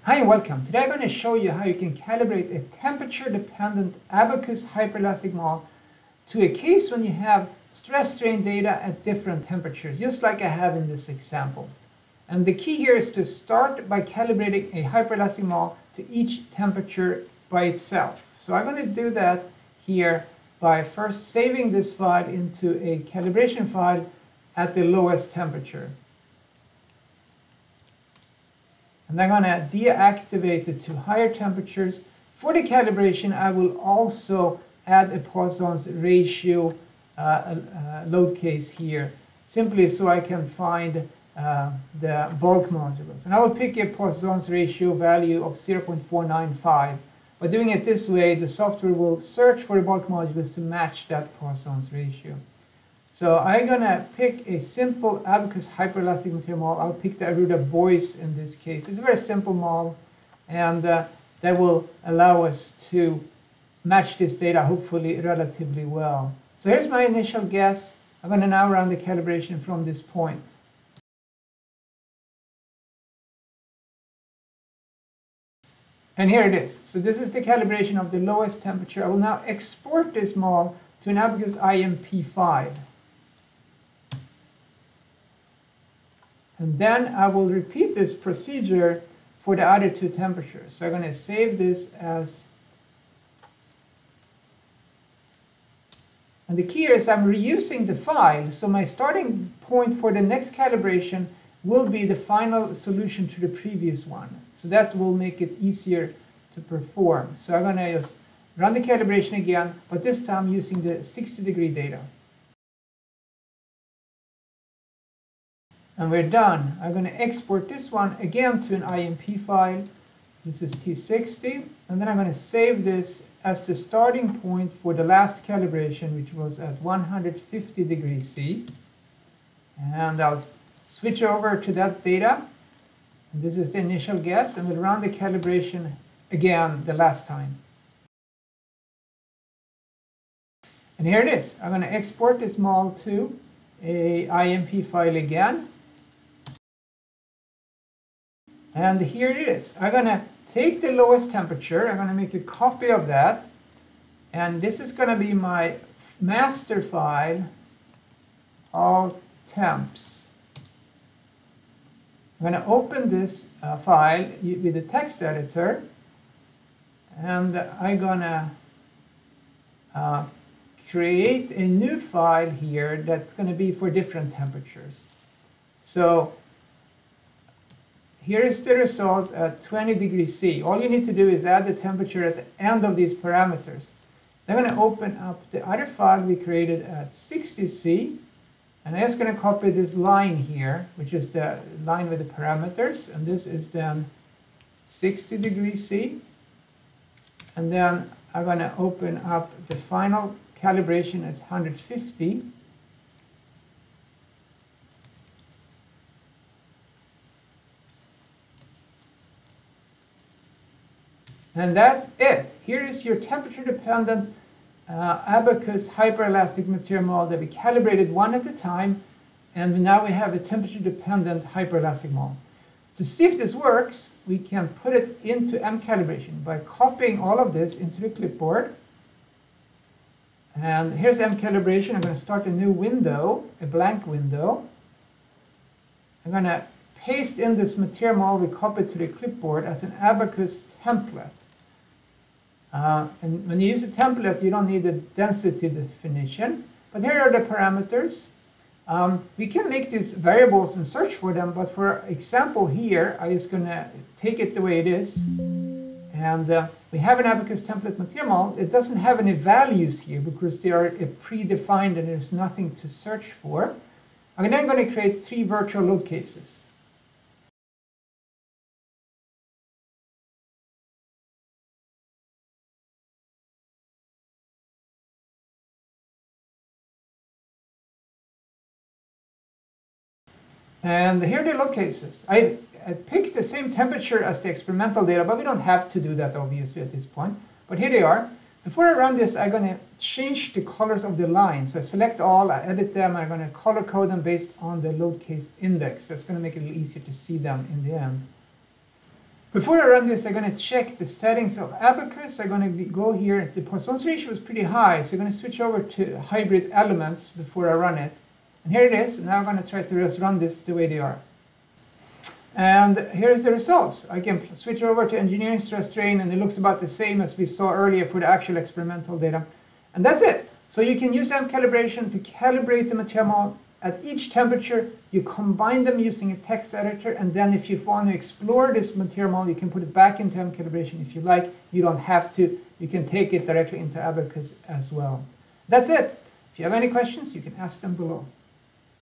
Hi and welcome. Today I'm going to show you how you can calibrate a temperature-dependent Abaqus Hyperelastic model to a case when you have stress-strain data at different temperatures, just like I have in this example. And the key here is to start by calibrating a hyperelastic model to each temperature by itself. So I'm going to do that here by first saving this file into a calibration file at the lowest temperature. And I'm going to deactivate it to higher temperatures. For the calibration, I will also add a Poissons ratio load case here, simply so I can find the bulk modulus. And I will pick a Poissons ratio value of 0.495. By doing it this way, the software will search for the bulk modulus to match that Poissons ratio. So I'm going to pick a simple Abaqus Hyperelastic material model. I'll pick the Aruda Boyce in this case. It's a very simple model, and that will allow us to match this data hopefully relatively well. So here's my initial guess. I'm going to now run the calibration from this point. And here it is. So this is the calibration of the lowest temperature. I will now export this model to an Abaqus IMP5. And then I will repeat this procedure for the other two temperatures. So I'm going to save this as, and the key here is I'm reusing the file. So my starting point for the next calibration will be the final solution to the previous one. So that will make it easier to perform. So I'm going to just run the calibration again, but this time using the 60-degree data. And we're done. I'm going to export this one again to an IMP file. This is T60. And then I'm going to save this as the starting point for the last calibration, which was at 150 degrees C. And I'll switch over to that data. And this is the initial guess. And we'll run the calibration again the last time. And here it is. I'm going to export this model to a IMP file again. And here it is. I'm going to take the lowest temperature. I'm going to make a copy of that. And this is going to be my master file, all temps. I'm going to open this file with the text editor. And I'm going to create a new file here that's going to be for different temperatures. So here is the result at 20 degrees C. All you need to do is add the temperature at the end of these parameters. Then I'm going to open up the other file we created at 60 C. And I'm just going to copy this line here, which is the line with the parameters. And this is then 60 degrees C. And then I'm going to open up the final calibration at 150. And that's it. Here is your temperature-dependent Abaqus hyperelastic material model that we calibrated one at a time. And now we have a temperature-dependent hyperelastic model. To see if this works, we can put it into MCalibration by copying all of this into the clipboard. And here's MCalibration. I'm going to start a new window, a blank window. I'm going to paste in this material model we copied to the clipboard as an Abaqus template. And when you use a template, you don't need a density definition. But here are the parameters. We can make these variables and search for them. But for example here, I'm just going to take it the way it is. And we have an Abaqus template material model. It doesn't have any values here because they are predefined and there's nothing to search for. I'm then going to create 3 virtual load cases. And here are the load cases. I picked the same temperature as the experimental data, but we don't have to do that obviously at this point. But here they are. Before I run this, I'm going to change the colors of the lines. So I select all, I edit them, I'm going to color code them based on the load case index. That's going to make it a little easier to see them in the end. Before I run this, I'm going to check the settings of Abaqus. I'm going to go here. The Poissons ratio is pretty high, so I'm going to switch over to hybrid elements before I run it. And here it is. Now I'm going to try to just run this the way they are. And here's the results. I can switch over to engineering stress strain, and it looks about the same as we saw earlier for the actual experimental data. And that's it. So you can use MCalibration to calibrate the material at each temperature. You combine them using a text editor, and then if you want to explore this material, you can put it back into MCalibration if you like. You don't have to. You can take it directly into Abaqus as well. That's it. If you have any questions, you can ask them below.